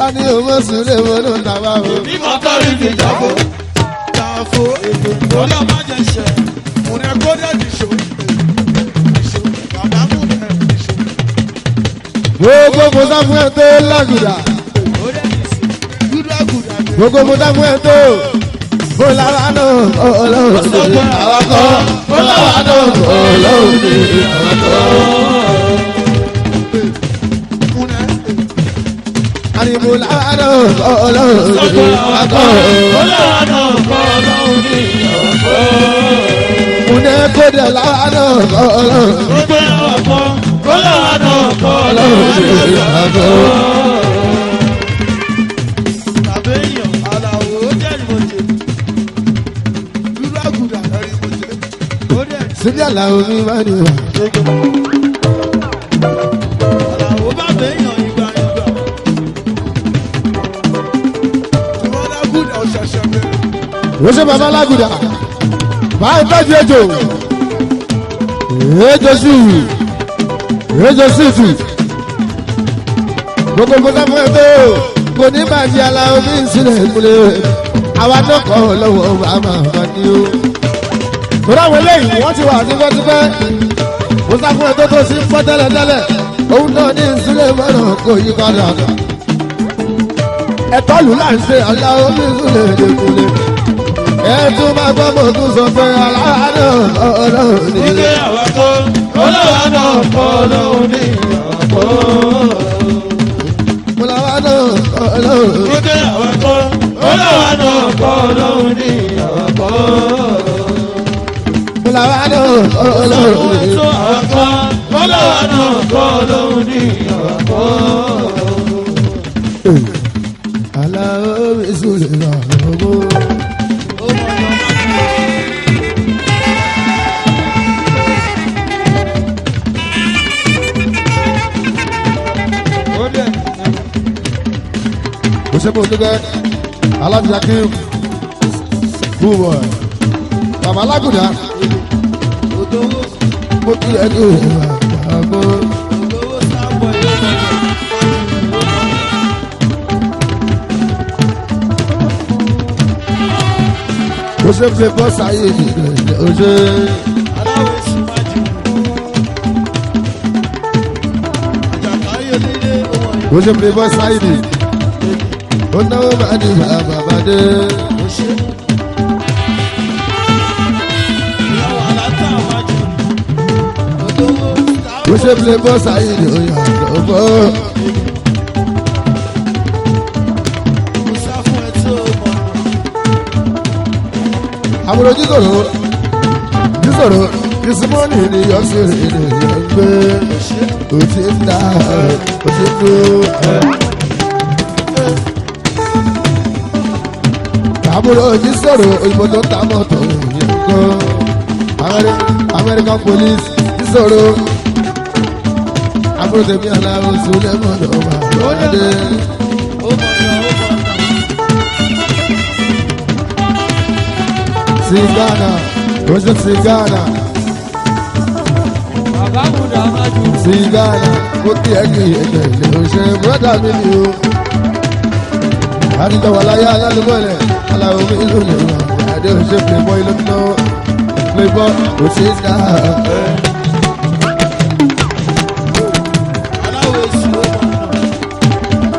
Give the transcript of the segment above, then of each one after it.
a ní owó sílé wọn ló ń tàbá o. bí mo tọ́rí ti jábó jáfó ọlọ́mọ jẹ ṣẹ mo rẹ kódé nìṣó bàbá mú rẹ nìṣó. gbogbo mo sá fún ẹ tó lágùdà. gbogbo mo sá fún ẹ tó. mo lára náà ọlọ́run ní àwọn kan. mo lára náà ọlọ́run ní àwọn kan. Aribo lára ọlọ́run ní àwọn kan. mo lára náà ọlọ́run ní àwọn kan. mo ní kódé lára náà ọlọ́run. gbogbo àwọn kan mo lára náà ọlọ́run ní àwọn kan. tàbí èèyàn aláwo ó jẹ́ ìmọ̀jẹ̀ dúró àgùdà lórí ìmọ̀jẹ̀ ó dẹ̀. síbí àlàó mi máa ní wà. aláwo bá bẹ̀yàn ìgbà ìgbà tí wọ́n lágùdà ọ̀ṣẹ̀ṣẹ̀ bẹ̀rẹ̀. ó ṣe bàbá lágùdà báyìí tọ́jú ejò ejò sí ejò sí tù gbogbo gbogbo fún ẹgbẹ́ o kò ní bàjẹ́ aláwo mi sílẹ̀ ìkúlẹ̀ àwa tó kọ́ lọ́wọ́ àmà àmà ni o. torí àwọn eléyìí wọ́n ti wà tipẹ́tipẹ́ mo sá fún ẹgbẹ́ tó sí ń fọ́ tẹ́lẹ̀tẹ́lẹ̀ òun náà ní ìsílẹ̀ mọ́nà kò yí padà. ẹ̀tọ́ lù láì ṣe aláwo mi sílẹ̀ ìkúlẹ̀ ẹ tún máa gbọ́ mọ̀ tún sọ pé aláàánú ọlọ́run ní. wípé àwọn tó ọlọ́wà náà kọ́ ọlọ́run ní àpò. mo làwọn náà ọlọ́run. wípé àwọn tó ọlọ́wà náà kọ́ ọlọ́run ní àpò. mo làwọn náà ọlọ́run. tó àwọn kan ọlọ́wà náà kọ́ ọlọ́run ní àpò. aláwo mi sílẹ̀ lọ́wọ́. mo ṣe mo dúpẹ́ alájà kí búbọ̀ bàbá alágùdà mo kí ẹ kí bàbá. mo ṣe fi bọ́ sáyé ìdílé o ṣe. aláwọ̀ èsì máa jù àjàkáyé nílé owó yẹn. mo ṣe fi bọ́ sáyé ìdílé ó náwó máa ní bàbá dé. mo ṣe fi bọ́ sáyé ìdílé ó yàtọ̀ bọ́. àbúrò jísòrò kìsìmọ́nì ni yọ sí ènìyàn gbé ó ti ń dá ó ti ń dúró. àbúrò jísòrò òyìnbó tó ta mọ́tò yẹn kọ́ American police jísòrò àbúrò tèmi aláwọ̀ sùlẹ̀ mọ́tò wà lọ́dẹ. Singana, oṣù Singana. Bàbá Bùdá Májú. Singana, kó kí ẹ kí ẹgbẹ́ ilé oṣù bùrọ̀dá mi ni o. Àdìjọ wà láyé alálùmọ́lẹ̀, aláwọ̀ mi ló lè wà. Àdé oṣù playboy ló ń náwó. Playboy kò ṣe é dá. Aláwọ̀ èsì ó mọ̀ náà.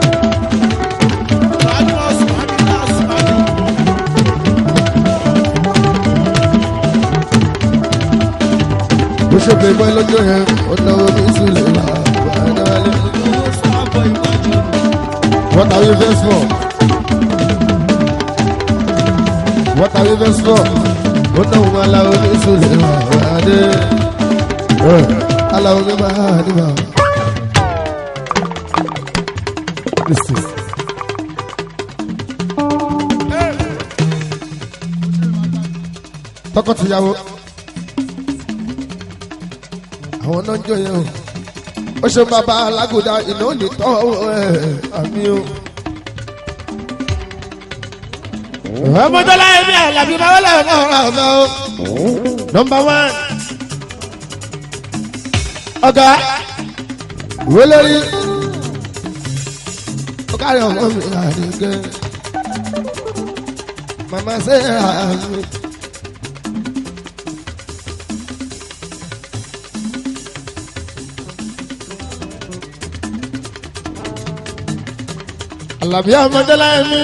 Ó ṣe playboy lọ́jọ́ yẹn, ó náwó mi sílẹ̀ wà. What are you best for? What are you best for? Ó náwó mi aláwọ̀ mi sílẹ̀ wà. Aláwọ̀ mi máa ní bá. Tọkọtìyàwó àwọn náà ń jọ yẹn o ó ṣe bàbá alágòdà iná ò ní tọ́ àmì o. ọmọdéla ẹbí àlàbí máa wọlé ọ̀nà ọ̀nà o. Number 1 ọ̀gá ìwé lórí kárí ọmọ mi àdìgẹ́ màmá ṣe àmì. Àlàbí ọmọdé láì mí.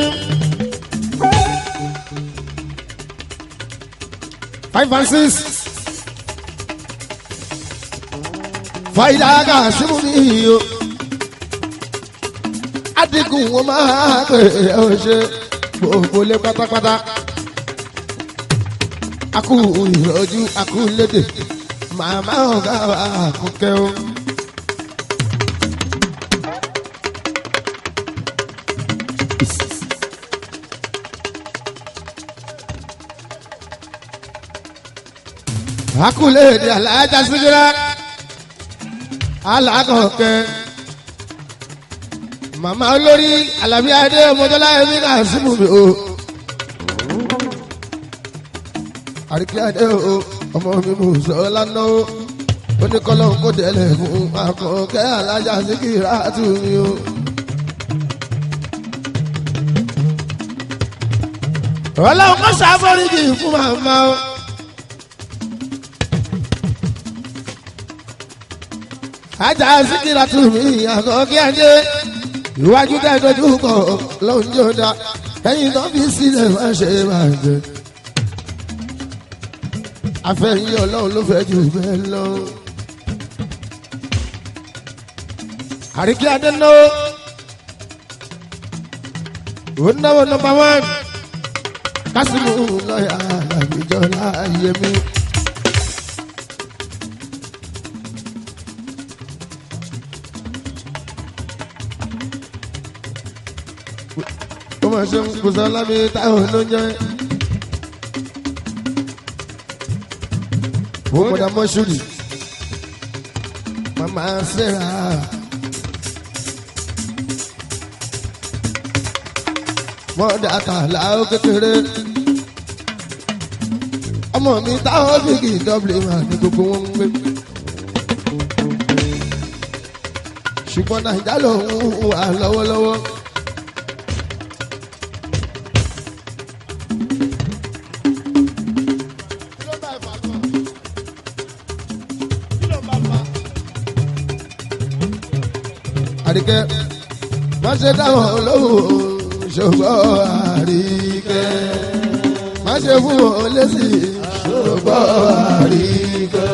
5 and 6. Fàyídà ká símú ní iyo. Adigun wọn máa pè é ọṣẹ gbogbo lé pátápátá. Akú ìrọ̀jú akú lédè. Màmá ọ̀gá wa àkúkẹ́ o. Akule ni Alájà Síkírà alákọ̀ọ́kẹ́ màmá olórí Àlàbí adé ọmọdọ́lá ẹ̀mí náà símú mi o àríkí adé o ọmọ mi mú sọ lánà o oníkọ́lọ́ kó tẹ̀lé fún akọ̀ọ́kẹ́ Alájà Síkírà tù mí o. Ọlọ́run kọ́ sáfọ́ríjì fún màmá o. Ajá Síkírà tù mí àkọ́kẹ́ adé iwájú dájọ́jú kọ̀ lọ́njọ́ dá ẹ̀yìn tó fi sílẹ̀ má ṣe máa jẹ. Afẹ́yìn Ọlọ́run ló fẹ́ jù bẹ́ẹ̀ lọ. Àríkí adé náwó ó náwó nọ́mbà 1 Kásímù lọ́yà àlàbíjọ́ láàyè mi. Kọ́mọ̀ ṣe ń kùsọ̀ lábí táwọn ló jẹ́. Ó mọ̀dá mọ́ṣúrì. Màmá Sẹ́ra. Mọ̀dá tààlà ó kékeré. Ọmọ mi táwọn fìgì dọ́bìlì máa ní gbogbo wọn ń gbé. Ṣùgbọ́n Nàìjíríà lòun wà lọ́wọ́lọ́wọ́. Àríkẹ́ má ṣe dáwọn olówó ṣùgbọ́n Àríkẹ́ má ṣe fún wọn lésì ṣùgbọ́n Àríkẹ́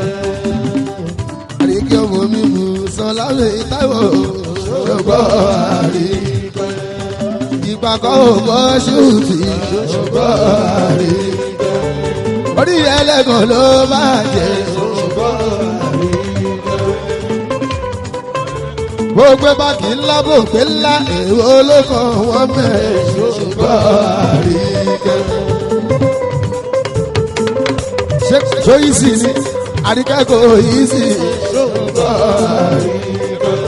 Àríkẹ́ ọmọ mi mú san láwẹ̀ táwọn ṣùgbọ́n Àríkẹ́ ìpàkọ́ ògbọ́ ṣùtì ṣùgbọ́n Àríkẹ́ orí ẹlẹ́gàn ló máa jẹ ṣùgbọ́n gbogbo báàgì ńlá bòkè ńlá èrò olókan wọn bẹ̀rẹ̀ ṣùgbọ́n Àríkẹ́. ṣó yìí sì ni Àríkẹ́ kò yìí sì ṣùgbọ́n Àríkẹ́.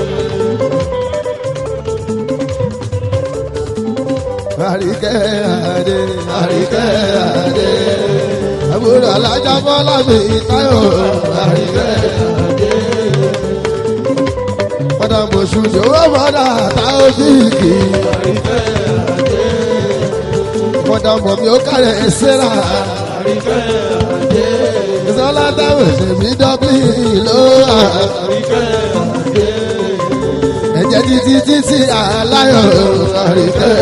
Àríkẹ́ adé Àríkẹ́ adé àbúrò Alájà Bọ́lá mi Táyọ̀ Àríkẹ́ adé. Mọ̀dà mọ̀ṣù ṣòwò mọ̀dà táwọn fíìkì. Mọ̀dà mọ̀mí ó kàrẹ̀ ẹ̀ṣẹ́ra. Ìsọ́lá táwọn ṣèmí dọ́bìlì ló wà. Ẹ̀jẹ̀ títí aláyọ̀ Àríkẹ́.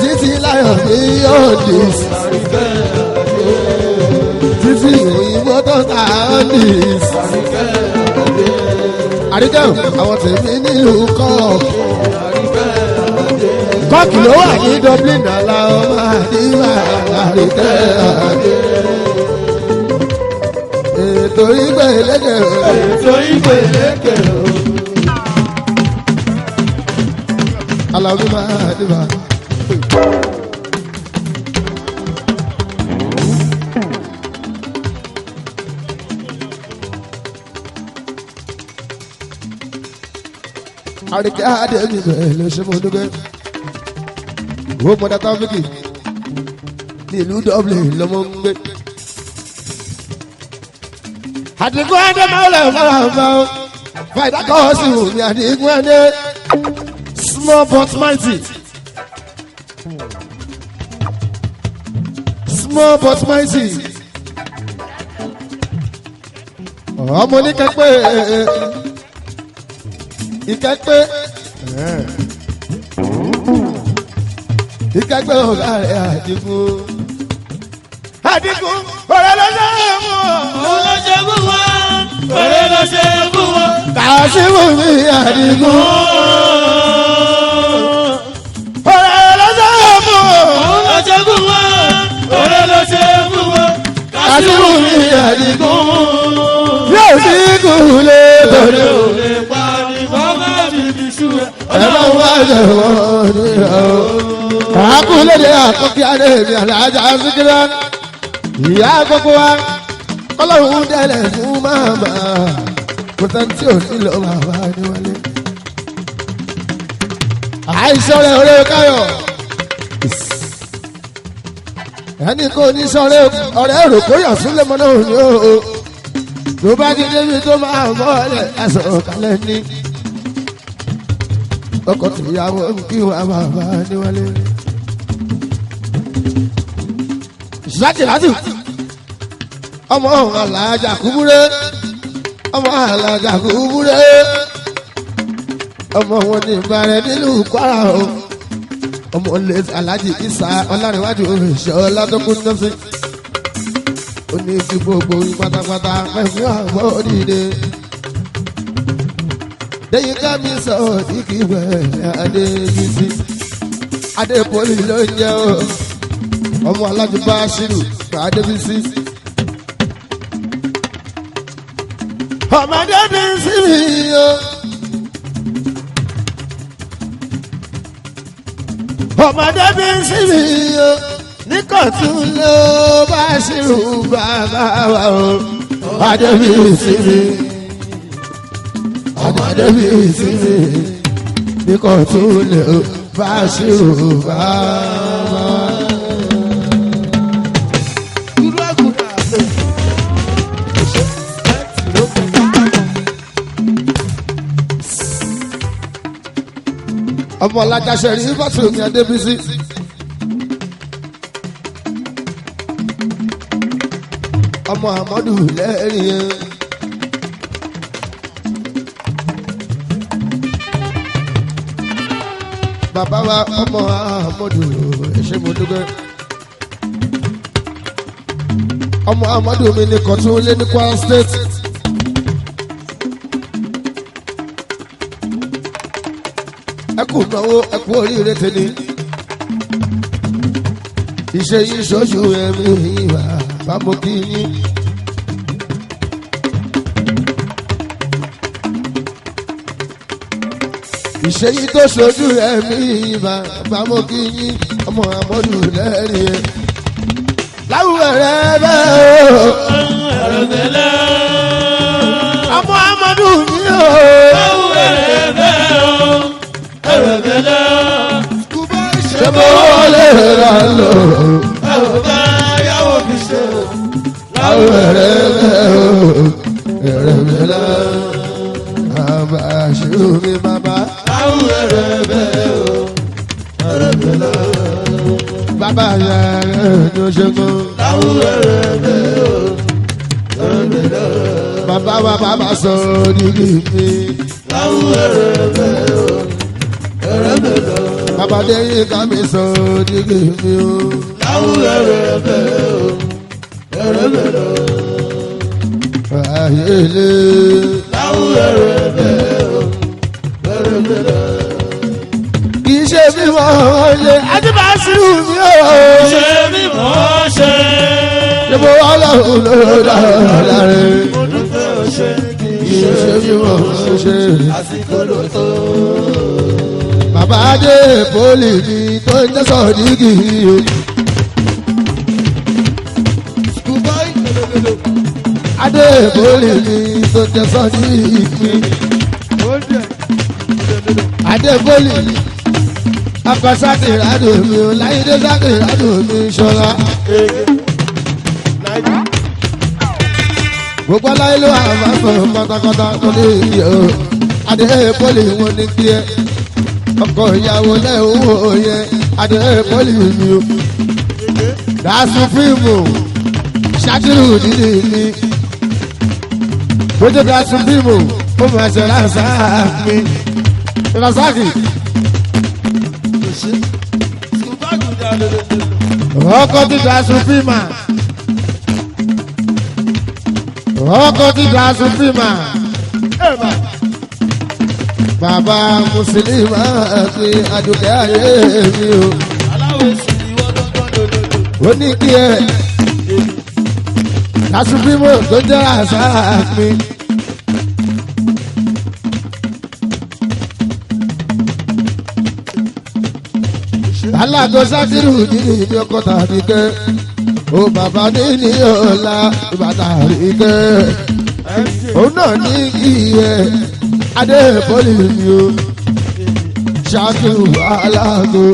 Títí láyọ̀ ní yóò dì. Títí òyìnbó tó ta ọ́ nì. Àríkẹ́ àwọn tèmi nílùú kọ́ọ̀kì ló wà ní Dublin àlà ọmọ àdìmá Àríkẹ́ adé. Ètò ìgbèlékè Àlàbí máa àdìmá. Àríkẹ́ adé mi bẹ̀rẹ̀ ló ṣe mọ́ dúpẹ́. Ó mọ̀dá táfíkì ní ìlú Dublin lọ́mọ ń gbé. Àdìgún adé máa lẹ̀ fara fà ó. Fàìdá kọ́ sí wù mí Àdìgún adé. small but mighty. Small but mighty. Ọmọ oníkẹ́pẹ́ ìkẹ́pẹ́ ìkẹ́pẹ́ ọ̀gá rẹ̀ Àdìgún. Àdìgún ọ̀rẹ́ ló ṣe é mú ọ. Òun ló ṣe fún wa. Ọ̀rẹ́ ló ṣe fún wa. Kàṣíwò mi Àdìgún. Ọ̀rẹ́ ló ṣe é mú ọ. Òun ló ṣe fún wa. Ọ̀rẹ́ ló ṣe fún wa. Kàṣíwò mi Àdìgún. Yóò sí kúlé lórí o. Òde pa ni bàbá mi fi ṣú ẹ. Ẹ bá wá ṣe wọ́n ní ọ̀. Kàákùlé de àkọ́kí adé mi Àlàájá Síkírá. Ìyá gbogbo wa Ọlọ́run dẹ́lẹ̀ fún màmá. Kò tán tí ò nílò bàbá níwálé. Àìsàn rẹ̀ ọ̀rẹ́ Káyọ̀. Ẹni kò ní sọ̀rọ̀ ọ̀rẹ́ rò kó yàn sílẹ̀ mọ́ náà ní o. Tó bá ti débi tó máa mọ́ ẹ̀ ẹ̀sọ̀ kalẹ̀ ní. Ọkọ̀ tìyàwó kí wà bàbá níwálé. Ṣákìlátù ọmọ Àlàájá Kúbúrẹ́ ọmọ Àlàájá Kúbúrẹ́ ọmọ wọn ní ìbàrẹ̀ nílùú Kwara o ọmọ ilé Aláàjì Ìsà Ọlárẹ̀wájú òṣìṣẹ́ ọlọ́dọ́kùn nọ́ọ̀sì ó ní kí gbogbo pátápátá pẹ̀ fún àgbọ̀ òdìdè lẹ́yìn ká mi sọ òdìkì wẹ̀ Adébísí Adépolì ló ń jẹ́ o ọmọ Aláàjì Báṣírù Adébísí. Ọmọdé bí ń sí mi o. Ọmọdé bí ń sí mi o. Ní kọ̀tún ló Báṣírù bàbá wa o. Ọmọdé bí ń sí mi. Ọmọdé bí ń sí mi. Ní kọ̀tún ló Báṣírù bàbá wa. Ọmọ Alájàṣẹ rí bọ́tù ní Adébísí. Ọmọ Àmọ́dù lẹ́rìn yẹn. Bàbá wa ọmọ Àmọ́dù ẹ̀ṣẹ̀ mo dúpẹ́. Ọmọ Àmọ́dù mi ní Kọ̀tún lé ní Kwara State. Ẹkú náwó ẹkú oríire tẹni iṣẹ́ yìí ṣoṣù ẹ̀mí ìwà bámu kí yín. Iṣẹ́ yìí tó ṣoṣù ẹ̀mí ìwà bámu kí yín ọmọ Àmọ́dù lẹ́rìn ẹ̀. Láwùrọ̀ rẹ̀ bẹ́ẹ̀ o. Ọmọ Àmọ́dù mi o. Láwùrọ̀ rẹ̀ bẹ́ẹ̀ o. Ṣé mo lè ra lò? Ọba yàwó fi ṣe o. Láwọn ẹ̀rẹ́ o, ẹ̀rẹ́ mi lọ. Bàbá ṣùgbọ́n mi bàbá. Láwọn ẹ̀rẹ́ o. Ẹ̀rẹ́ mi lọ. Bàbá yàrá ló ṣe mọ́. Láwọn ẹ̀rẹ́ o. Ẹ̀rẹ́ mi lọ. Bàbá wa bàbá sọ nígbì mi. Láwọn ẹ̀rẹ́ o. Ẹ̀rẹ́ mi lọ. Bàbá dẹ́yìn ká mi sọ nígbì mi o. Láwọn ẹ̀rẹ́ o. Ẹ̀rẹ́ mi lọ. Ayé lé. Láwọn ẹ̀rẹ́ o. Ẹ̀rẹ́ mi lọ. Kì í ṣe bí wọ́n ṣe Adébáṣírù mi o. Ṣé bí mo ṣe? Ṣé mo wá lọ́hùn ló dára rẹ̀? Olùfẹ́ ò ṣe kì Kì í ṣe bí wọ́n ṣe. àsìkò ló tó. Bàbá Adé pólì mi tó ń tẹ́sọ̀ dígì o. Dubai lelelele. Adé pólì mi tó ń tẹ́sọ̀ dígì. Ó dẹ̀ lelele. Adé pólì mi. Akọ sákìrádò mi o, láyédé sákìrádò mi ṣọlá. Ege. Naija. Gbogbo aláyé ló wà máa ń fọ pátákátá tó ní ìyè o. Adé pólì wọn ní kí ẹ. ọkọ ìyàwó lẹ́wọ́ òye adé pọ́lì mi o dáṣu fíìmù ṣáàtìrù dídì mi bójú dáṣu fíìmù ó máa ṣe rásáàkì rásáàkì ọkọ ti dáṣu fíìmù ọkọ ti dáṣu fíìmù bàbá mùsùlùmí àti àdùkẹ́ ayé mi o. ó ní kí ẹ lásùfíìmù tó jẹ́ àṣà mi. aláàgọ́ sátírù nínú ìdí ọkọ̀ tàbí kẹ́ ó bàbá níní ọ̀la ìbàdàn rí kẹ́ òun náà ní kí ẹ adé pọ́lì mi o ṣáàkìrù aláàgọ́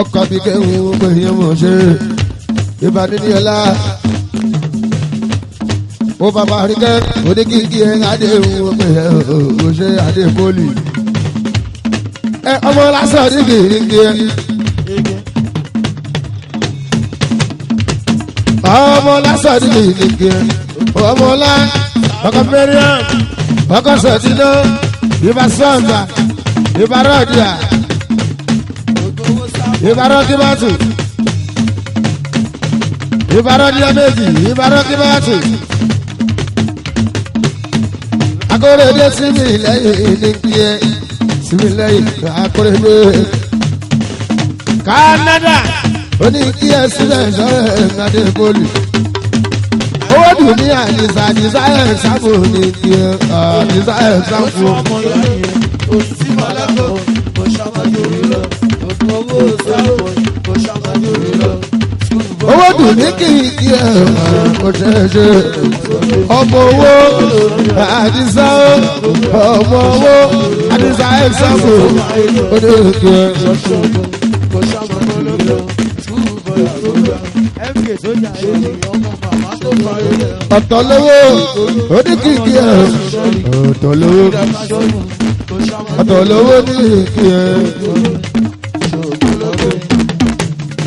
ọkọ̀ bí kẹ́hìn pé yẹn mọ̀ ṣe ìbàdàn ní ọ̀la ó bàbá rí kẹ́ oníkìkí ẹ adé pé ó ṣe adé pọ́lì ẹ ọmọ lásán ní kìkì ẹ. ọmọ lásán ní kìkì ẹ ọmọ ọlá ọkọ mẹríàm ọkọ sọtínà ìbá sọǹgà ìbá rọdíà ìbá rọkíbátù ìbá rọdíà méjì ìbá rọkíbátù akóredé sími lẹ́yìn ní kíẹ sími lẹ́yìn akóredé Canada oní kíẹ sílẹ̀ sọ̀rọ̀ ẹ̀ńgádé poli. owó dùn ní àdìsá àdìsá ẹ̀ sábò ní kí ẹ àdìsá ẹ̀ sábò. owó dùn ní kí ẹ kò ṣẹ̀ṣẹ̀ ọmọ owó àdìsá ọmọ owó àdìsá ẹ̀ sábò ó ní kí ẹ. ọ̀tọ̀ lówó oníkìkì ẹ̀ ọ̀tọ̀ lówó oníkìkì ẹ̀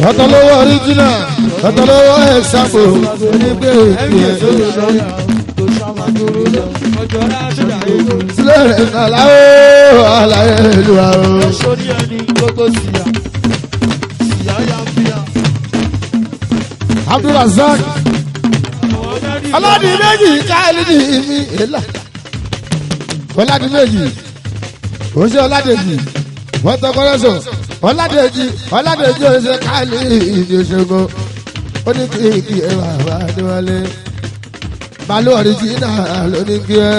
ọ̀tọ̀ lówó ọ̀ríjìnà ọ̀tọ̀ lówó ẹ̀sàpò oníkìkì ẹ̀ sílẹ̀ rẹ̀ nàláwó àlàyé ìlú àwọn. Abdulrazak ọlọ́dún méjì káàlìdì mi èlà ọlọ́dún méjì oṣù ọlọ́dẹ̀jì wọ́n tọkọrẹ́sọ̀ ọlọ́dẹ̀jì oṣù káàlìdì oṣogbo ó ní kí ẹ wà wá níwálé balú ọ̀ríjìnà ló ní kí ẹ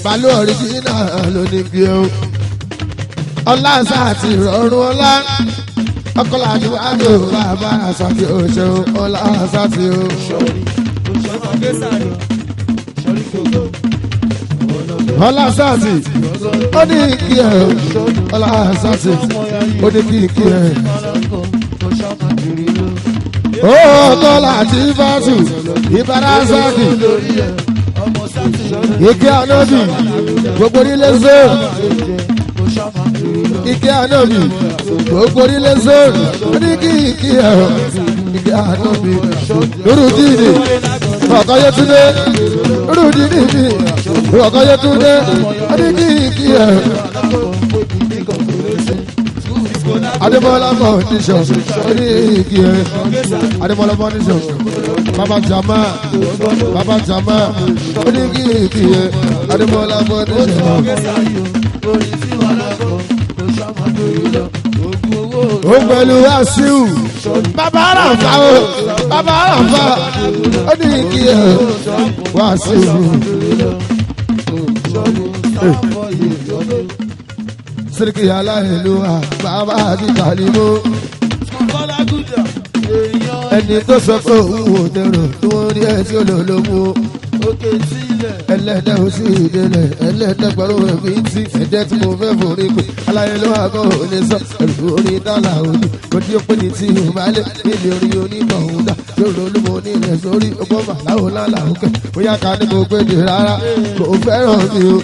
balú ọ̀ríjìnà ló ní kí ẹ ọlá sáàtì rọrùn ọlá ọkọlájú àjò bàbá àṣàtì oṣù ọlá àṣàtì o. ọlá àṣàtì ó ní kí ẹ ọlá àṣàtì ó ní kí ẹ. ó tọ́lá àti fásù ìbára àṣàtì ike ànábì gbogbo nílé zó ike ànábì gbogbo nílé zó ní kí ẹ ike ànábì lórúdìní ọ̀kọ́yẹ́túndé lórúdìní mi ọ̀kọ́yẹ́túndé ní kí ẹ. Adébọ́lá foundation ní kí ẹ Adébọ́lá foundation baba jama ní kí ẹ Adébọ́lá foundation. ó pẹ̀lú àṣìw bàbá àràǹfà ó ní kí ẹ wá àṣìw. Siriki aláìlúwa bàbá àti kàlímù. ẹni tó sọ pé òun ò dẹrọ tó ń rí ẹ tí ó lò ló mú. ẹlẹ́dẹ̀ ò sí ìdílé ẹlẹ́dẹ̀ gbọ́dọ̀ ẹ̀mí tí ẹ̀jẹ̀ tí mo fẹ́ forí pé aláìlúwa kò ní sọ ẹ̀rù orí dálà òní kò tí ó pé ní tí ìbálẹ̀ nílé orí onítọ̀hún dá yóò olúmọ nílẹ̀ sórí ọgbọ́n màláwo lálà òkè bóyá ká ní mo gbé dè rárá kò fẹ́ràn mi o.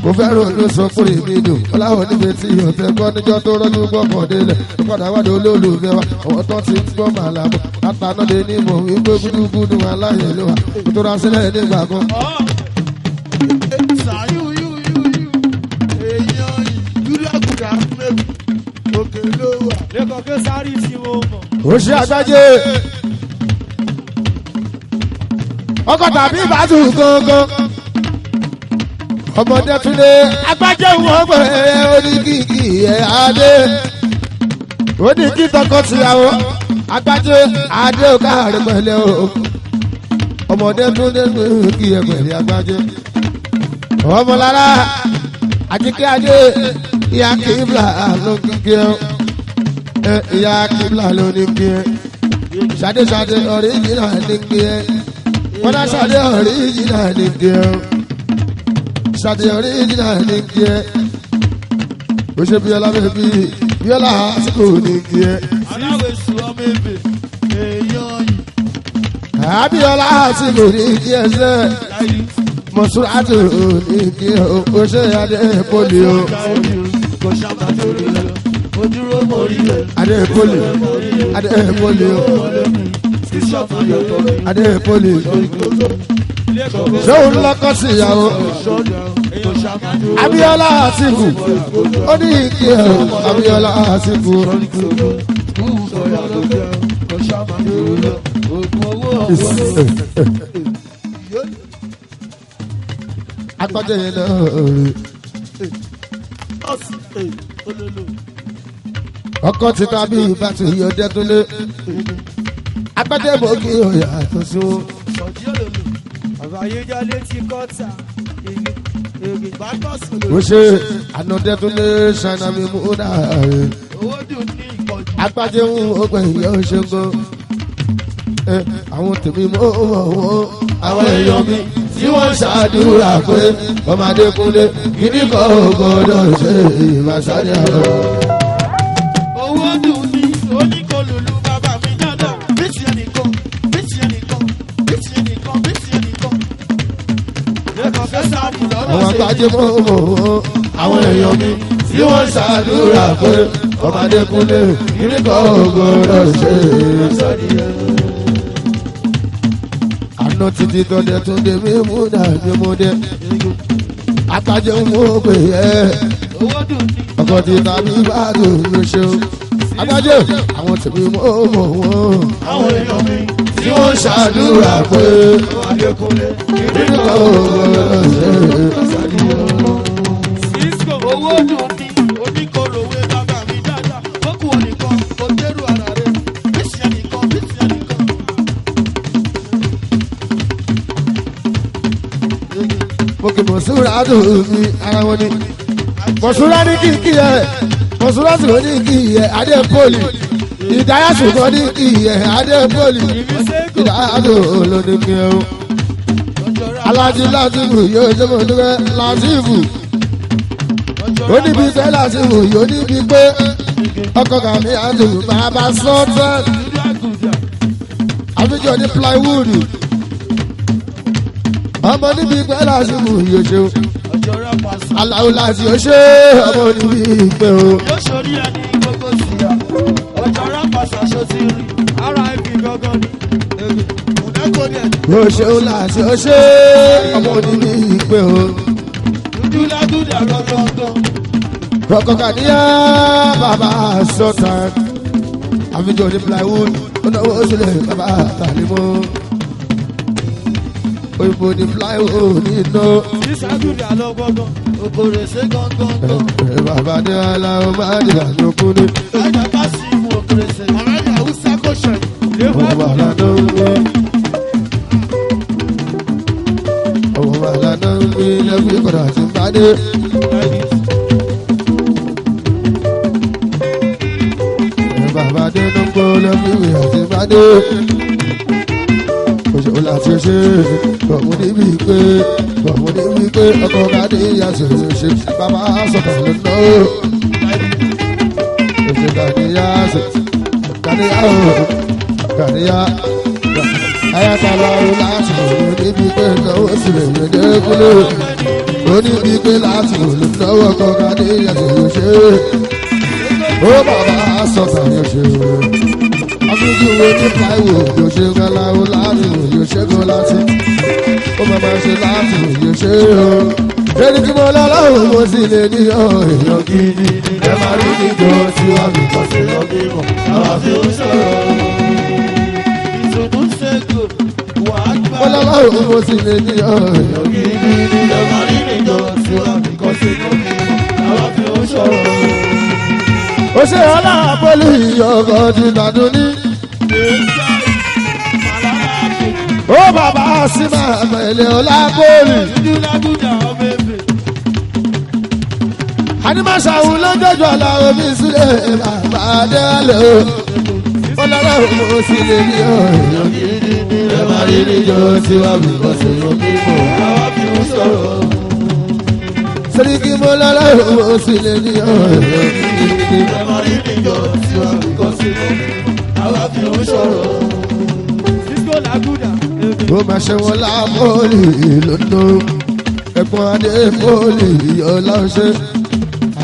mo fẹ́ràn ló sọ fún mi dùn ọláwọ̀ níbi tí yóò tẹ́ gbọ́ níjọ́ tó rọ́jú gbọ́kàn délẹ̀ lọ́kọ̀dá wádìí olólùfẹ́ wa àwọn tó ti ń gbọ́ màlámù látànádé ní mò ń gbé gúdúgúdú aláyẹ̀ ló wà tó rà sílẹ̀ nígbà kan. ó ṣe àgbájé ọkọ̀ tàbí ìbátú gangan ọmọdé túnlé agbájé wọn gbẹ oníkìkì ẹ adé oníkì tọkọ tìyàwó agbájé adé ò káàrí pẹ̀lẹ́ o ọmọdé túnlé kì í pẹ̀lẹ́ agbájé ọmọlára àjíkẹ́ adé ìyá kíbla ló ń kíkẹ́ ìyá kíbla ló ní kí ẹ ṣadé ṣadé ọ̀ríjìnà ní kí ẹ wọ́n dá ṣadé ọ̀ríjìnà ní kí ẹ ṣadé ọ̀ríjìnà ní kí ẹ ó ṣe bíọ́lá bẹ́bí bíọ́lá àsìkò ní kí ẹ. aláwẹ̀ sùn ọmọ ebè èèyàn yìí. àbíọ́lá àsìkò ní kí ẹ sẹ́ mọ̀sùlùmí ní kí ẹ ó ṣe adé pọ́lì o. kò ṣàbàjọ́ rí lọ ojúrò mórí rẹ̀. adé pọ́lì adé pọ́lì o. adé pọ́lì ṣé òun lọ́kọ́ sí ìyàwó. Abíọ́lá Àtìkù ó ní kí ẹ Abíọ́lá Àtìkù. agbájẹ yẹn náà rí. ọkọ ti tàbí ìbátú ìyọdẹ tó lé. agbájẹ bò kí òyà tó sún. àbáyéjálé ti kọ́ta èrè bá tọ̀sán. ó ṣe ànàdẹ tó lé ṣáná mi mú náà rí. owó dùn ní ìkọjú. agbájẹ ń ọgbẹ ìyá òṣèǹgọ. àwọn tèmi mọ́ wọ́n àwọn èèyàn mi tí wọ́n ṣàdúrà pé ọmọdé kúnlé kíní kan ò gbọ́dọ̀ ṣe ìbáṣáré àwọn. owó dùn ní oníkòlùlù bàbá mi dáadáa bíìtì ẹnìkan bíìtì ẹnìkan bíìtì ẹnìkan bíìtì ẹnìkan. lẹ́kọ̀ọ́ fẹ́ sáàdì lọ́dọ̀ àwọn agbájé mọ́ wọ́n àwọn èèyàn mi tí wọ́n ṣàdúrà pé ọmọdé kúnlé kíní kan ò gbọ́dọ̀ ṣe ìbáṣáré àwọn. àná títí tọ́dẹ tó dé mímú náà mímú dé. agbájé ń mú pé owó dùn ní. ọkọ̀ tí tàbí bá tó ló ṣe o. agbájé àwọn tèmi mọ́ wọ́n àwọn èèyàn mi tí wọ́n ṣàdúrà pé ọmọdé kúnlé kíní kan ò gbọ́dọ̀ ṣe ìbáṣáré àwọn. Cisco owó dùn ní oníkòlòwé bàbá mi dáadáa bókù ònìkan kò dérú ara rẹ̀ bíìtì ẹnìkan bíìtì ẹnìkan. mo kì mọ̀súra tó mi ara wọn ni. mọ̀súra ní kìkì ẹ̀ mọ̀súra sì ló ní kì í ẹ̀ adé pọ́lì. ìdáyà ṣùgbọ́n ní kì í ẹ̀ adé pọ́lì. ìdáyà tó ló ní kí ẹ o. alájí látìfù yóò ṣe mọ̀ níbẹ̀ látìfù. ó níbi pé látìfù yóò níbi pé ọkọ̀ kàmí àti bàbá sọ́tẹ́. àfijọ́ ní plywood. ọmọ níbi pé látìfù yóò ṣe o. aláwo láti ó ṣe ọmọ níbi pé o. yóò ṣorí ẹni gbogbo síyà ọjọ́ rápàṣà ṣó ti rí ara ibi gangan ni mùnẹ́kọ̀ ní ẹ̀dùn. yóò ṣe o láti ó ṣe ọmọ níbi pé o. dúdú ládùúdà lọ́dọọdún. kọ̀kọ́ kàníyà bàbá sọ́tà àfijọ́ ní plywood ó náwó sílẹ̀ bàbá tàlímọ́. òyìnbó ní plywood ní iná. sísàdúdà lọ gbọ́ngàn òbòrè ṣe gangan. bàbá ní aláwọ̀ máa ní àjọkú ní. ẹ̀jẹ̀ bá sí ìmú òkèrè ṣe. àwọn ẹ̀yà haúsá kò ṣẹ̀. ọmọ bàbá náà ń gbé. ọmọ bàbá náà ń gbé lẹ́gbẹ̀ẹ́ kọ̀dà tí ń bá dé. bàbá dé ló ń gbọ́ lẹ́gbẹ̀ẹ́ àti bá dé. òṣèlú láti ṣe bọ̀mú níbi pé ọkọ̀ kádé yàtọ̀ ṣe bàbá sọ̀tọ̀ ló ná o. òṣèlú kàdéyà kàdéyà ayatollah láti bọ̀mú níbi pé náwó sílẹ̀ yẹn dé kúlẹ̀. onígbígbé láti olùdọ́wọ́ kọ́ka ní ẹ̀sìn yóò ṣe ó bàbá sọ̀tà yóò ṣe abúlé ní Táíwò yóò ṣe gbẹ́láwó láti yóò ṣe kó láti ó bàbá ṣe láti yóò ṣe ó lẹ́ni tí mo lọ́lọ́run mo sì lè ní èèyàn gidi ẹ máa rí níjọ tí wàá mi kọ́ sí lọ́bìmọ̀ àwọn àfi ń sọ̀rọ̀. ìtùnú ṣègò wà á gbà. mo lọ́lọ́run mo sì lè ní èèyàn gidi ẹ máa rí níjọ tí wàá mi kọ́ sí lọ́bìmọ̀ àwọn àfi ń sọ̀rọ̀. ó ṣe ọlá pẹ̀lú ìyọ̀kọ̀ ti dàdún ní. ó bàbá sí máa pẹ̀lẹ́ ọlá pẹ̀lú. animaṣàwù lọ́jọ́jọ́ làwọn mi sílẹ̀ bàbá délé o. ọlọ́run mo sì lè ní ọ̀yọ́ gidi ẹ máa rí níjọ tí wàá mi kọ́ sí lọ́bìmọ̀ àwọn àfi ń sọ̀rọ̀. Sẹ́ríkì mo lọ́lọ́run mo sì lè ní ọ̀yọ́ gidi ẹ máa rí níjọ tí wàá mi kọ́ sí lọ́bìmọ̀ àwọn àfi ń sọ̀rọ̀. ó máa ṣe wọn lápòlì lóńdó ẹ̀gbọ́n adé pòlì ọlọ́ṣẹ́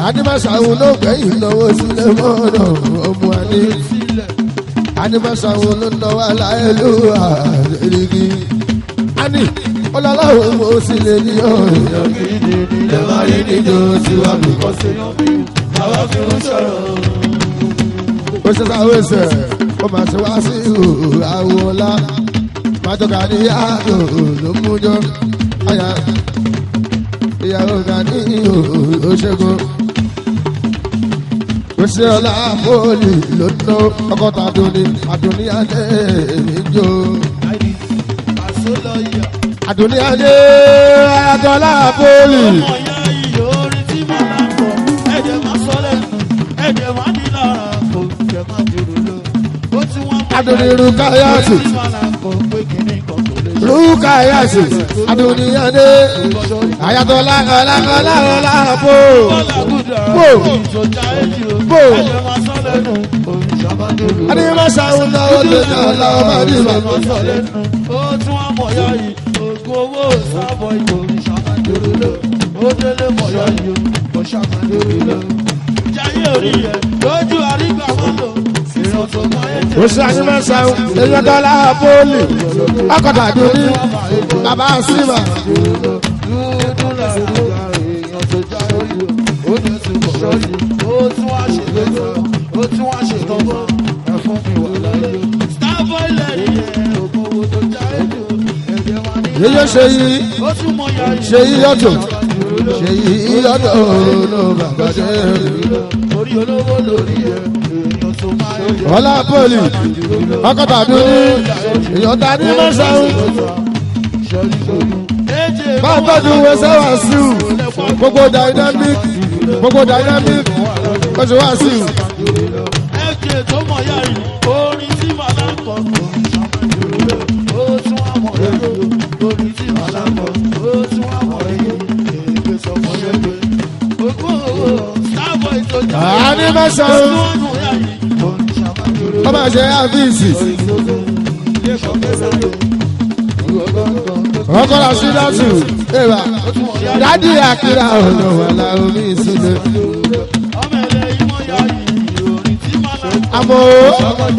animaṣàwọn ló gbẹ̀yìn lọ́wọ́ sílẹ̀ mọ́nà ọmọ adé animaṣàwọn ló náwó aláìlú àdéríkì ani ọlọ́láwọ̀ mo sì lè ní ọ̀yọ́ gidi ẹ máa rí níjọ tí wàá mi kọ́ sí àwọn fi ń sọ̀rọ̀. ó ṣe sáwọ́ ẹsẹ̀ ó máa ṣe wá sí àwọ̀ ọ̀la májọ̀ká ní yàtọ̀ ló mú jọ àyà ìyàwó ká ní òṣègùn ó ṣe ọlá pọ́ọ̀lì ló ná ọkọ̀tà àdùnní adé mi jọ. àdùnní adé ayatollah pọ́ọ̀lì. Adoni Rukayatu Rukayatu Adoni Ade Ayatola Kola Kola Kola Po Po Adi Masawu na ode na la Madi ba. Ó tún àmọ̀ yá yìí ògùn owó sábọ̀ ìbò ìṣàmàdúró ó délé mọ̀yá yìí ó ṣàmàdúró jáyé orí yẹ lójú àrígbà wọn lò. ó ṣe animaṣàwù èèyàn dọ́là pọ́ọ̀lì ọkọ̀tà dúdú bàbá símà. yíyọ ṣe yí yọtọ̀ ṣe yí yọtọ̀ ló bàbá dé. orí olówó lórí ẹ ọlá pọ́ọ̀lì ọkọ̀tà dúdú èèyàn ta ní mọ́ṣáwù. bá a tọ́jú wẹsẹ̀ wá sí u gbogbo dynamic oṣù wá sí u. ẹ̀jẹ̀ tó mọ̀ yá yìí orin tí màlá ń kọ́ ó tún àmọ̀ rẹ̀ orin tí màlá ń kọ́ ó tún àmọ̀ rẹ̀ ègbè sọ̀mọ́ yẹn gbé ogún owó sábọ̀ ìtọ́jà àní mọ́ṣáwù ọmọ àṣẹ àfíìsì ọkọlá sídàtù ẹwà dádì àkìrà ọ̀nà wàlà omi ìsúlẹ̀. àmọ́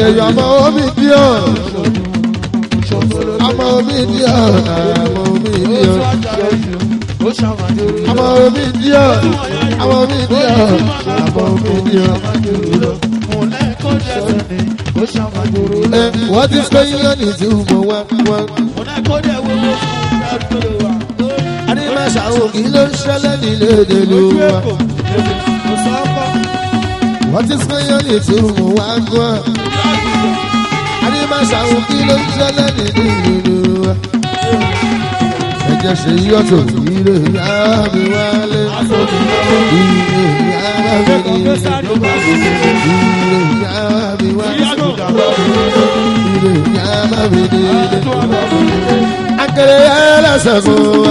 èèyàn àmọ́ omi díọ̀ àmọ́ omi díọ̀ àmọ́ omi díọ̀ àmọ́ omi díọ̀ àmọ́ omi díọ̀ àmọ́ omi díọ̀. What is going on is you go one. Animaṣàwò kí ló ń ṣẹlẹ̀ nílé ìdèlú wa. What is going on is you go one. Animaṣàwò kí ló ń ṣẹlẹ̀ nílé ìdèlú wa. Ẹ̀jẹ̀ ṣe yọ̀tọ̀ ilé ìyá mi wálé. Ilé ìyá mi ní akere ẹlẹsẹ fún wa.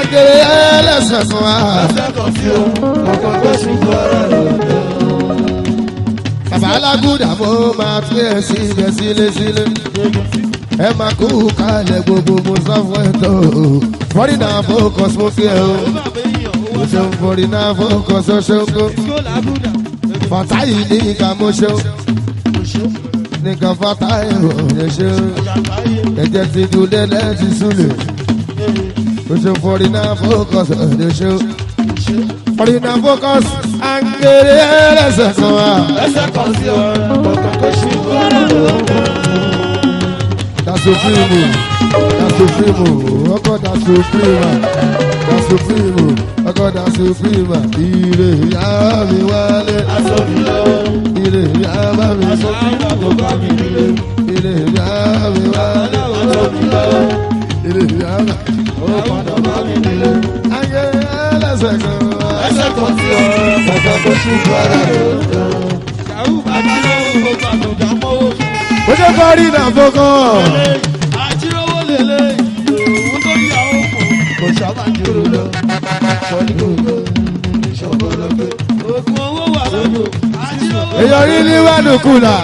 akere ẹlẹsẹ fún wa. bàbá alágùdà mo máa tún ẹ̀ síbẹ̀ sílé. Ẹ máa kú kalẹ̀ gbogbo mo sọ fún ẹ tó. Foreign and focus mo fi ẹ o. Mo ṣeun foreign and focus ó ṣeun kó. Fàtáyì ní ìka mo ṣeun. Nìkan fàtáyì ò lè ṣeun. Ẹ̀jẹ̀ ti dùn délẹ̀ ti súlẹ̀. Mo ṣeun foreign and focus ò lè ṣeun. Foreign and focus à ń kéré ẹlẹ́sẹ̀ kan wá. Ẹsẹ̀ kan sí ọ̀rọ̀ kọ̀ọ̀kan kó ṣe kúrò. Da Supremo, ọkọ̀ da Supremo, ọkọ̀ da Supremo, ire ìyá mi wálé, ire ìyá mi wálé, ire ìyá mi wálé, ire ìyá mi wálé, ayé ẹlẹ́sẹ̀ kan, ẹsẹ̀ kan sí ọ̀rọ̀ kọ̀ọ̀kan kó ṣe kúrò. Yàwù bàbá lọ́wọ́ gbogbo àgbọ̀dá mọ́wọ́. ó jẹ́ kọ́rí náà fọ́kọ́. Àjíròwò lélẹ̀ òun tó yà ó kò kò sábà jòrò lọ. Sọ́ni gbogbo ìṣọ̀gbọ́lọ́gbẹ́. Ògùn owó wà lọ́dọ̀. Àjíròwò èèyàn rí ní wánú kùlà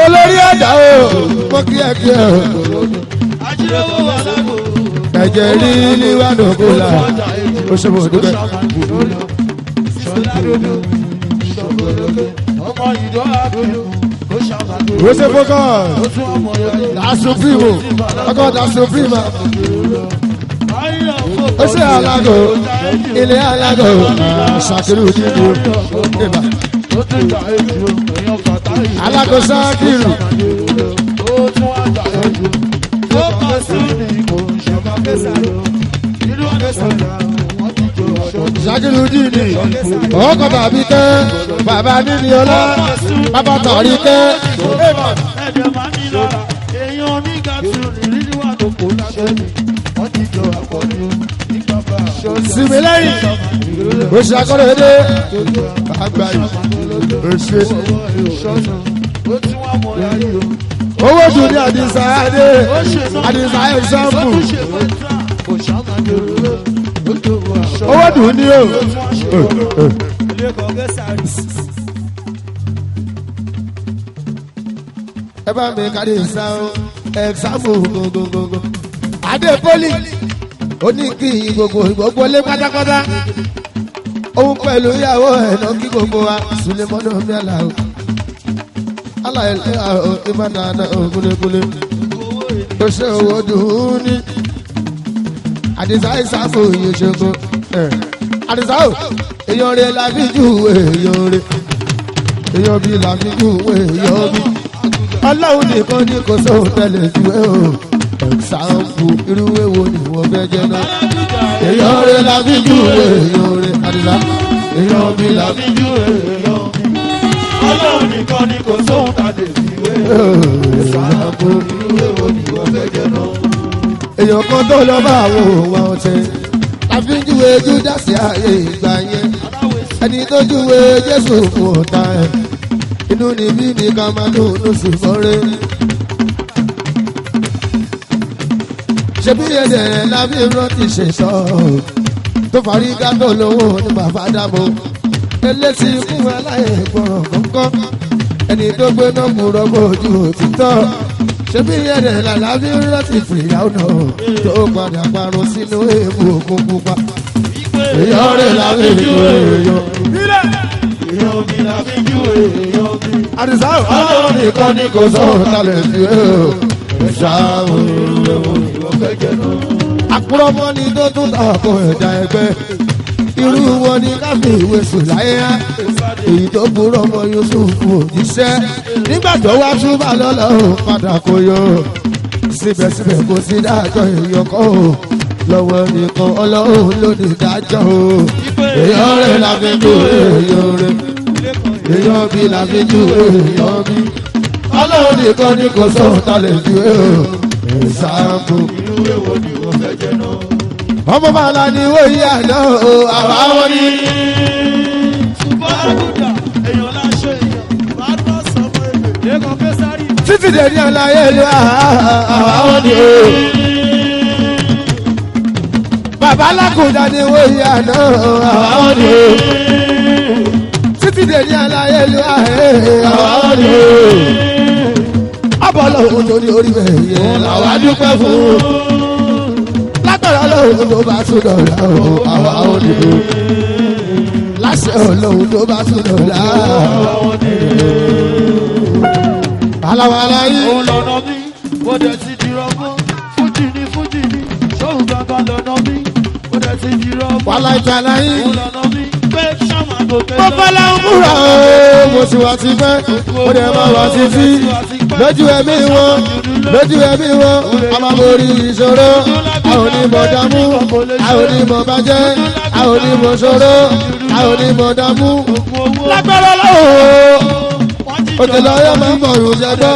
olórí ọjà o mo kí ẹ kí ẹ o. àjíròwò wà lọ́dọ̀. ẹ̀jẹ̀ rí ní wánú kùlà ó ṣe mọ̀ dúpẹ́. Ọmọ ìdọ́ àgbẹ̀lú kò sábà jòrò. ó ṣe fọ́kọ́. Ó tún ọmọ yọ̀dọ̀. Da Supremo, ọkọ̀ da Supremo. ó ṣe alágò ilé alágò ṣàkírù dídú ìbà. alágò ṣàkírù. ṣàkírù dídú ọkọ̀ tàbí tẹ́ bàbá níní ọlá bàbá tàrí tẹ́. Ẹ̀jẹ̀ máa ní lára èèyàn onígàtú ìrírí wà tó kó lábẹ́ mi. Wọ́n ti jọ àpọ̀jù ní bàbá. sinmi lẹ́yìn ó ṣe akọ́rọ̀ èdè àgbà yìí ó ṣe. Ó tí wọ́n mọ̀ láyé o. owó dùn ní àdìsá adé àdìsá ẹ̀sánpù Kò sábà jòrò. Ó tó wọ aṣọ. owó dùn ní o. Ilé kọ̀ọ̀kẹ́ sáré. ẹ bá mi kárí ẹ̀sánpù gbogbogbò. adé poli ó ní kí gbogbo lé pátápátá òun pẹ̀lú ìyàwó ẹ̀ náà kí gbogbo wa Sulemọ́nà mi àlàó aláìlẹ́ àwọn ìbàdàn ògúnlégúnlé tó ṣe owó dùn ní àdìsá ìsàmù yìí ṣogo àdìsá ò èèyàn rẹ̀ làbí jù èèyàn rẹ̀ èèyàn bí làbí jù èèyàn bí ọlọ́run nìkan ní kò sóhun tẹ́lẹ̀ ju ẹ o ẹ̀sàmù irú èwo ni wọ́n fẹ́ jẹ́ náà èèyàn rẹ̀ làbí jù èèyàn rẹ̀ àdìsá èèyàn bí làbí jù èèyàn bí. Ọlọ́run nìkan ni kò sóhun tá a lè fi wé. ẹ̀sàmù Irú èwo ni wọ́n fẹ́ jẹ náà? èèyàn kan tó lọ bá àwọn òun àwọn ọ̀tẹ̀ àfi júwe Júdásì ayé ìgbà yẹn ẹni tó júwe Jésù fún ọ̀tá ẹ̀ inú níbí ní ká máa dùnú sí mọ́rẹ́. ṣebí ẹ̀dẹ̀ lábí rántí ṣe sọ tó parí gátó lówó ní bàbá dàbò eléṣí fún aláyè gbọ̀ràn kọ̀ọ̀kan ẹni tó gbé náà kúrò bójú òtítọ́ ṣebí ẹ̀dẹ̀ lábí rántí fìyàwó náà tó padà parun sínú èèmù òkun pupa èèyàn rẹ̀ lábí ìlú èèyàn. Èèyàn mi la fi jú èèyàn mi. àdìsá ọlọ́run nìkan ní kò sọ̀rọ̀ talẹ̀ sí ẹ̀ o ṣáàmù Irú èwo ni wọ́n fẹ́ jẹ náà? àkúrọ́mọ́ ni tó tún tàkó ẹ̀dá ẹgbẹ́ irú wọn ni ká fi ìwé sùn láyé á èyí tó burú ọmọ Yusufu òjíṣẹ́ nígbà tó wá túbà lọ́lọ́run padà kò yọ síbẹ̀síbẹ̀ kò sí dájọ́ ìyọkọ́ o lọ́wọ́ nìkan ọlọ́run ló ní dájọ́ o èèyàn rẹ̀ la fi ju èèyàn rẹ̀ èèyàn bí la fi ju èèyàn bí ọlọ́run nìkan ní kò sóhun tá lè ju ẹ̀sàmù. Irú èwo ni wọ́n fẹ́ jẹ náà? ọmọ bàálà ni wọ́n yí àná o àwa wọn ni. Ṣùgbọ́n àgùdà èèyàn láṣọ èèyàn bá tọ́ sọmọ èlé. Lẹ́kọ̀ọ́ fẹ́ sáré. títí dé ní àlàyé ìlú àwa wọn ni o. bàbá alákùnjà ni wọ́n yí àná o àwa wọn ni o. títí dè ní aláyélú àwa ò ní o. abọ́lọ̀ òun tó ní orí bẹ́ẹ̀ yẹn làwa dúpẹ́ fún. látọ̀rọ̀ ọlọ́run tó bá tún dọ̀la o àwa ò ní o. láṣẹ ọlọ́run tó bá tún dọ̀la àwa ò ní o. aláwàlá yìí. òun lọ́nà mi ó dẹ̀ ti di rọ́gbọ́ fújì ní sóhun gangan lọ́nà mi ó dẹ̀ ti di rọ́gbọ́. wàhálà ìtàlá yìí. òun lọ́nà mi pé sáwọn àgòkè mo fẹ́ láwọn múra o mo sì wá ti fẹ́ mo dẹ̀ máa wá ti fi lójú ẹ̀mí wọn a máa borí ìṣòro a ò ní mọ̀ dààmú a ò ní mọ̀ bàjẹ́ a ò ní mọ̀ ṣòro a ò ní mọ̀ dààmú lágbára lọ́wọ́ òkè lọ́yọ́ máa ń bọ̀ ọ̀rùn jẹ́gbọ́.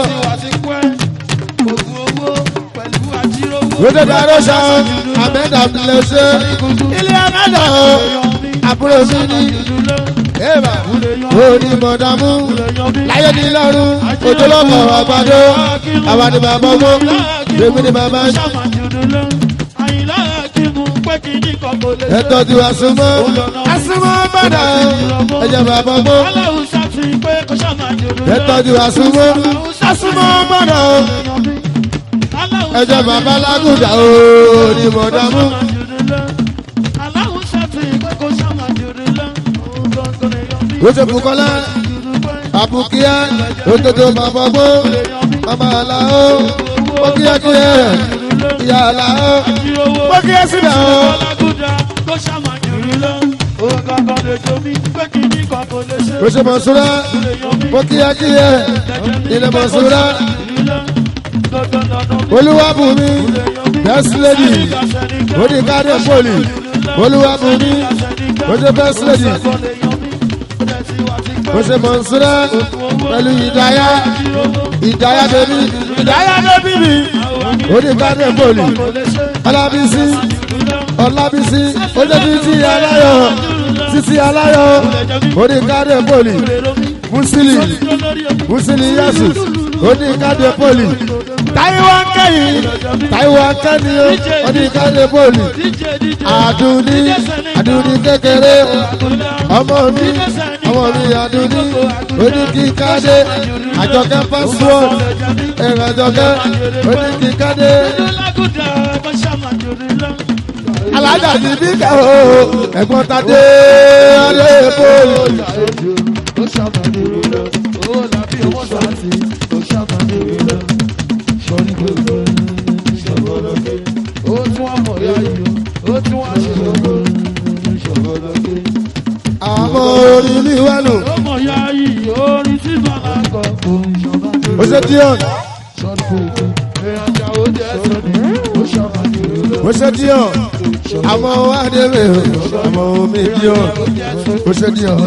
Ròdòdò àròsà àmẹ́dà lẹ́sẹ̀ ilé àmẹ́dà àbúrò sí ní èèmà òní mọ̀dàmú láyé ní lọ́rùn òjòlọ́mọ̀ àgbàdo àwa ni bàbá ọmọ èmi ni bàbá ṣe. ẹ̀tọ́jú àsùnmọ́ bàdà ẹ̀jẹ̀ bàbá ọmọ ẹ̀tọ́jú àsùnmọ́ bàdà ẹjọ́ bàbá lágùdà ooo ní mọ̀dámú. ó ṣe Bùkọ́lá àbùkíyá òtòtò bàbá gbó bàbá àlàó bókíyákíyá ìyá àlàó bókíyá síbẹ̀ o. ó ṣe Mọ̀súrà bókíyákíyá ilé Mọ̀súrà. Olúwabùnmi best lady oníkadé poli Olúwabùnmi oṣù best lady oṣù Mọ̀nsúrà pẹ̀lú ìdáyà bèbí mi oníkadé poli Ọlábísí oṣù títí aláyọ̀ oníkadé poli Musili Yasu oníkadé poli. Táíwá kẹ́yìn oníkadé poli. Àdúní kékeré ọmọ mi àdúní oníkíkadé àjọkẹ́ passport ẹ̀rọ àjọkẹ́ oníkíkadé. Alájà ti bí ká o ẹ̀gbọ́n tadé adé poli. Àmọ́ orí ní wẹ́nu. Ó ṣe díọ̀n. Ó ṣe díọ̀n. Àmọ́ wádébé àmọ́ omi díọ̀n. Ó ṣe díọ̀n.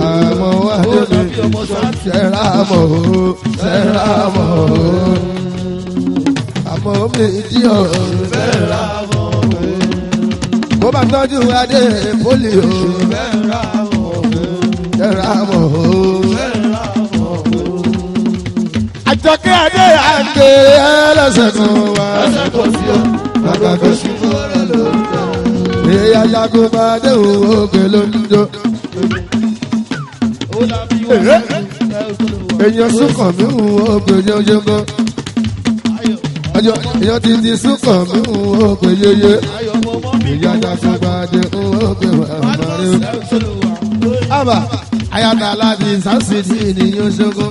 Àmọ́ wádébé ṣẹ̀rá mọ̀ àmọ́ omi díọ̀n. Bó bá tọ́jú adé pólì o. Àjọkẹ́ adé àgbè ẹlẹ́sẹ̀ kan wá. Àgbàgbé ṣùgbọ́n ló ń jẹ́. Èyí ajagun bá dé òwò òkè ló ń jó. Èyàn súnkàn mí òwò òkè jọjọgbọ́. Èyàn ti di súnkàn mí òwò òkè yeye. Èyí ajagun bá dé òwò òkè wàhálà. Àbá ayatollah láti sánsìdì ní Òṣogbo.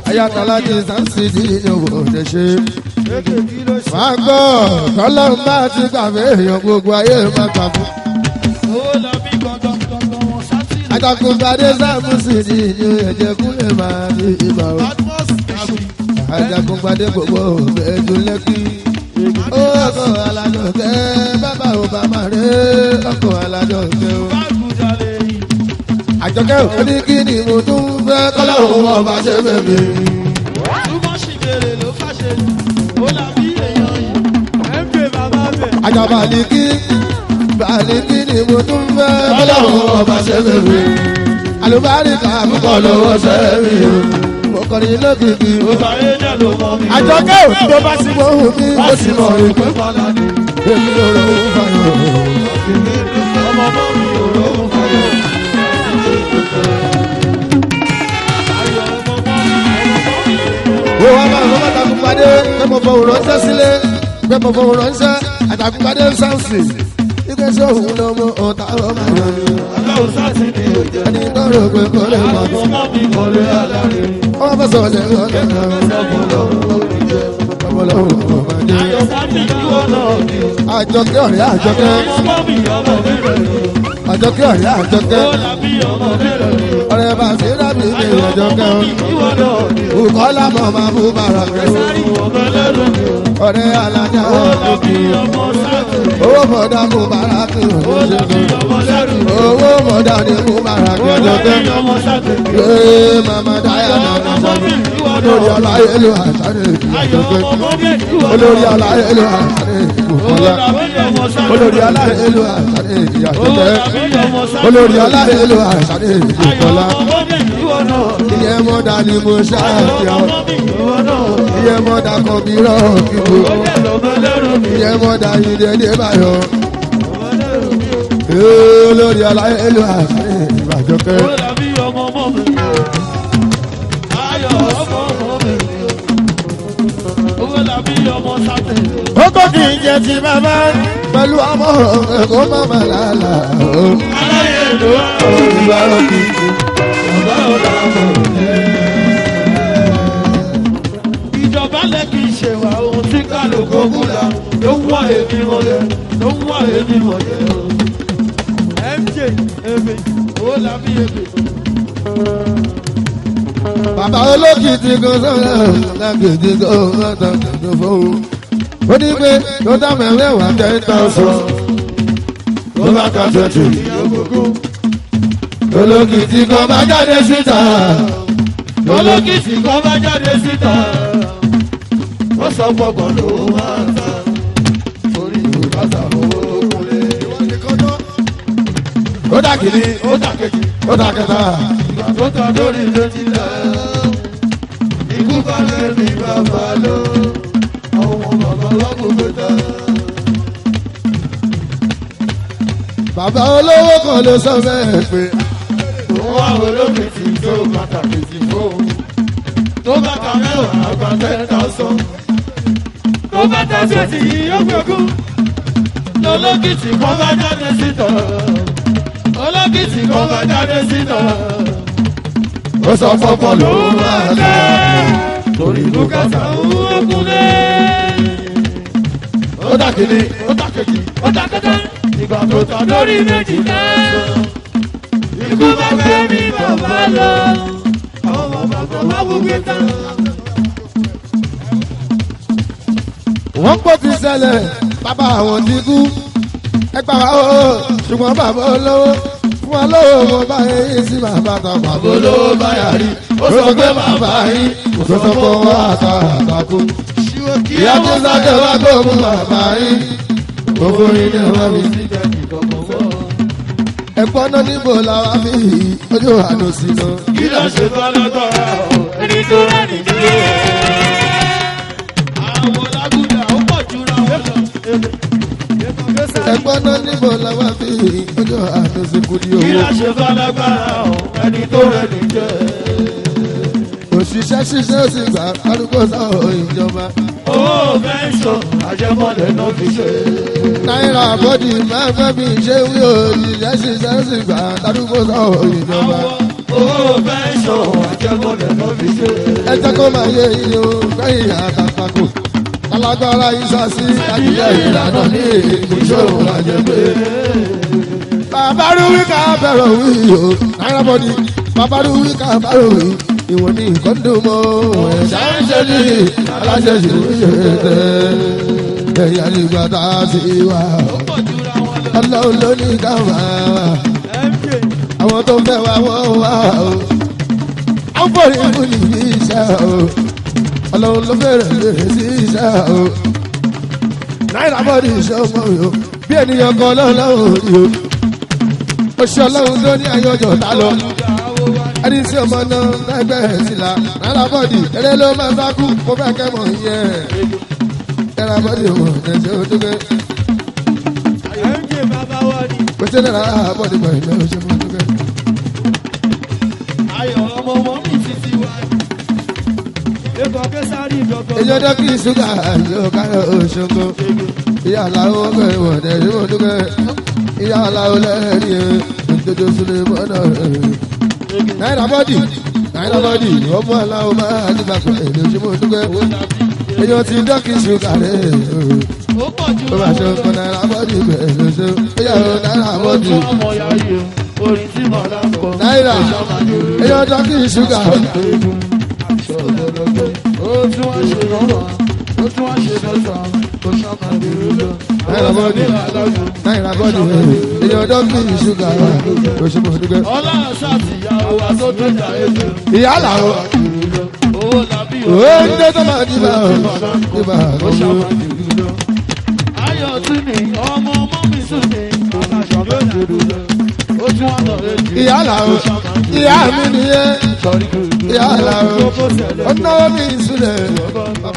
Ayatollah láti sánsìdì ní òwòdè ṣe. Máa gbọ́ tọ́lọ́run bá ti gbàgbé èèyàn gbogbo ayé máa gbà fún. Ajagunpadé sáàmùsìdì ní ẹ̀jẹ̀ kúlẹ̀ máa ní ìgbà o. Ajagunpadé gbogbo ẹ̀dùn lẹ́kì. Ó ọkọ̀ alájọkẹ́ bàbá ò bàbá rẹ̀ ọkọ̀ alájọkẹ́ o. Àjọkẹ́ ò ní kí ni mo tún fẹ́ kọ́lá òun ọba ṣe bẹ̀rẹ̀. Túmọ̀ sí bèrè ló fàṣẹ, ó làbí èèyàn yìí, ẹ̀ ń pè bàbá bẹ̀. Àjọbalìkí ni mo tún fẹ́ kọ́lá òun ọba ṣe bẹ̀rẹ̀. Àlùbáríkà púpọ̀ lọ́wọ́ sẹ́mi o. Mo kọrin lókìkí. Àjọkẹ́ ò tó bá sí mọ́ òun mi. Ó sì mọ̀ ìpè fọlá ni. Èmi ò rọ̀ òun fàyọ̀. Ọmọ bọ́ mi ò rọ̀ òun fàyọ̀. Ó wá máa lọ́wọ́ àtàkùnpadé pé mo fọwọ́ ránṣẹ́ sílé pé mo fọwọ́ ránṣẹ́ àtàkùnpadé sáǹsì ike sí òun ló mú ọ̀tá ọmọ yẹn ni. Aláwọ̀ sáàtì ni ó jẹ́. Ẹni tó rò pé kò lè mọ̀ sí. Ọmọ mi kò lè aláre. Ọmọ fẹ́ sọ̀rọ̀ lẹ́yìn ọ̀dọ̀ náà. Ọmọ lọ́wọ́ ọmọ máa jẹ́. Ayọ̀ sáàtì ìwọ náà ni. Àjọkẹ́ ọ̀rẹ́ àjọkẹ́. Ọmọ mi ọmọ mi rẹ̀ ni. Àjọkẹ́ ọ̀rẹ́ àjọkẹ́. Ó làbí ọmọ mi rẹ̀ ni. Ọ̀rẹ́ bá ṣe dábì ní àjọkẹ́ o. Ìwọ náà ni. Bùkọ́lá mọ̀ máa mú bàrà kẹ́ o. Ọmọ lẹ́rù ni. Ọ̀rẹ́ alájà Ó làbí ọmọ sáàtì. owó mọ̀dá mú bàrà kẹ́ o. Ó làbí ọmọ lẹ́rù ni. Owó mọ̀dá ni mú bàrà Ó kẹ́ làbí àjọkẹ́. ọmọ sáàtì. Ee màmá dáyà nànà Ọmọ mi ìwọ olórí náà. aláyé ló àṣàrè Ayọ̀ àjọkẹ́. ọmọ mi ìwọ náà. Olórí aláyé ló àṣàrè Ó Bùkọ́lá. làbí ọmọ sáàtì. Olórí aláyé ló àṣàrè Ó àjọkẹ́. làbí ọmọ sáàtì. Olórí aláyé ló àṣàrè Ayọ̀ Bùkọ́lá. ọmọ mi ìwọ náà. Ìyẹn mọ́dà ni mo ṣáàtì ọ́. Ọmọ mi ìwọ náà. Ìyẹn mọ́dà kan bí rọ́ọ̀kì o. Ó jẹ́ lọ́mọ lẹ́rù ni. Ìyẹn mọ́dà ìdẹ́dẹ́ báyọ̀. Ọmọ lẹ́rù ni. Olórí aláyé ló àṣàrè àjọkẹ́. Ó dàbí ọmọ ọmọ mi. Ayọ̀ ọmọ ọmọ mi. Ó dàbí ọmọ sátẹ̀. Ó tó kì í jẹ ti bàbá pẹ̀lú ọmọ ẹ̀kọ́ mọ́mọ́ làálà o. Aláyé ló wà ó. Ìgbà òkè Bàbá ò dàbọ̀ jẹ́. Ìjọba lẹ́kì ṣe wà ohun tí kálukú kúlà ló ń wá èmi mọ̀lẹ́ ló ń wá èmi mọ̀lẹ́ o. MJ èmi ó làbí èmi. bàbá olókìtì kan sọ̀rọ̀ lágbèdè kan mọ́tò tó fóun. Ó ní pé tó dá mẹ́wàá 10,000 ló bá ka 20. Olókìtì kan bá jáde síta. Olókìtì kan bá jáde síta. Wọ́n sọ gbọ́gbọ́n ló máa ń ta. Torí ìbáta owó kúnlé. Ó dà kìíní, Ó dàkejì. ó dà kẹta. Ìgbà tó ta lórí létí lẹ̀. Ikú bá lé mi bàbá lọ. Àwọn ọmọ bàbá lọ́kùn gbé ta. Bàbá olówó kan ló sọ bẹ́ẹ̀ pé Òun wá olókìtì tó pàtàkì sí fóun. Tó bá ta mẹ́wàá àgbà 10,000. Tó bá ta 20 yìí ó gbẹ̀gún. Olókìtì kan bá jáde síta. Olókìtì kan bá jáde síta. ó sọ fọ́pọ̀ ló máa lọ. Torí bùkátà owó kúnlé. Ó dà kìíní, Ó ta kejì, ó ta kẹta. Ìgbà tó ta lórí méjì náà. Ikú bá gbé mi bàbá lọ. Àwọn bàbá kan wá gbogbo tán. wọ́n pọ̀ ti ṣẹlẹ̀ bàbá àwọn ti kú. Ẹ gbà wá o, ṣùgbọ́n bàbá olówó fún wa lówó mo bá yín sí bàbá tán bàbá olówó báyà rí. Ó sọ pé bàbá yín kò sọ sọ fún wa àtàkùn. Ìyá tó sáké wá tó mú bàbá yín. Gbogbo yín ni wọ́n fi sí. Ẹ̀gbọ́n náà níbo làwa fi ojú àná sí lọ. Kí ló ṣe bá lọ́tọ̀ọ̀rọ̀ o? Ẹni tó rẹ̀ nìkan. Àwọn lágùdà ó pọ̀ jura wọn lọ. Ẹ̀gbọ́n náà níbo làwa fi ojú àná sí kú ní Kí owó. ló ṣe bá lágbára o? Ẹni tó rẹ̀ nìkan. Òṣìṣẹ́ ṣiṣẹ́ ó sì gbà arúgbó sáwọ́ ìjọba. Owó mẹ́sàn àjẹmọ́lẹ̀ náà fi ṣe. Náírà bọ́dì máa fẹ́ bí ṣé wí òṣìṣẹ́ ṣiṣẹ́ ó sì gbà arúgbó sáwọ́ ìjọba. Owó mẹ́sàn àjẹmọ́lẹ̀ náà fi ṣe. Ẹ jẹ́ kó máa yé iye o lẹ́yìn àtàkùn. Alágbára ìṣàṣì àjíyẹ ìlànà ní ìṣòro àjẹpé. Bàbá rúwí ká bẹ̀rẹ̀ wí o. Náírà bọ́dì bàbá rúwí ká bẹ̀rẹ̀ wí. Ìwọ̀n ní ìkọ́ndùmọ̀ ẹ̀ṣá ń ṣe ní aláṣẹ ṣe tẹ́. Ẹ̀yà nígbà tá a ti wà. Ọlọ́run ló ní ká wà. Àwọn tó fẹ́ wá wọ́n wá o. Àwọn fòrí mú ní iṣẹ́ o. Ọlọ́run ló fẹ́rẹ̀ lè sí iṣẹ́ o. Náírà bọ́ọ̀dì iṣẹ́ ọmọ mi o. Bí ènìyàn kan lọ́wọ́ rí o. Oṣù ọlọ́run tó ní ayọ̀jọ̀ tá lọ. Ẹni tí ọmọ náà lẹ́gbẹ̀ẹ́ síla. Náírà bọ́ọ̀dì eré ló máa sákú. Mo fẹ́ kẹ́ mọ̀ yẹn. Náírà bọ́ọ̀dì wọn ẹ̀ṣẹ̀ ojúkẹ́. MJ bàbá wa ni. Pèsè náírà bọ́ọ̀dì mọ̀ ẹ̀ṣẹ̀ ojúkẹ́. èyàn dọ́kì ṣúgà yóò kárọ̀ òṣogbo ìyá aláwọ̀ ọgbẹ́ ìwọ̀dẹ̀ ìwọ̀n dúkẹ́ ìyá aláwọ̀ lẹ́rìí ẹ̀ ǹtọ́jọ sílẹ̀ mọ́nà náírà bọ́dì ọmọ aláwọ̀ máa dìgbà pẹ̀ lójúmọ́ dúkẹ́ èyàn ti dọ́kì ṣúgà rẹ̀ ó bá ṣe ọkọ̀ náírà bọ́dì bẹ̀ lóṣù ìyàwó náírà bọ́dì náírà èyàn dọ́kì ṣúgà náírà bọ́dì èyàn dọ́kì ṣúgà lóṣùmọ̀ dúkẹ́. ìyá làwọn ó ń dé tó máa dìbà dìbà lọ́wọ́. ayọ̀ tún ní ọmọ mi tún ní ìyá làwọn ìyá mi nìyẹn ìyá làwọn ó náwó mi ìsúlẹ̀ bàbá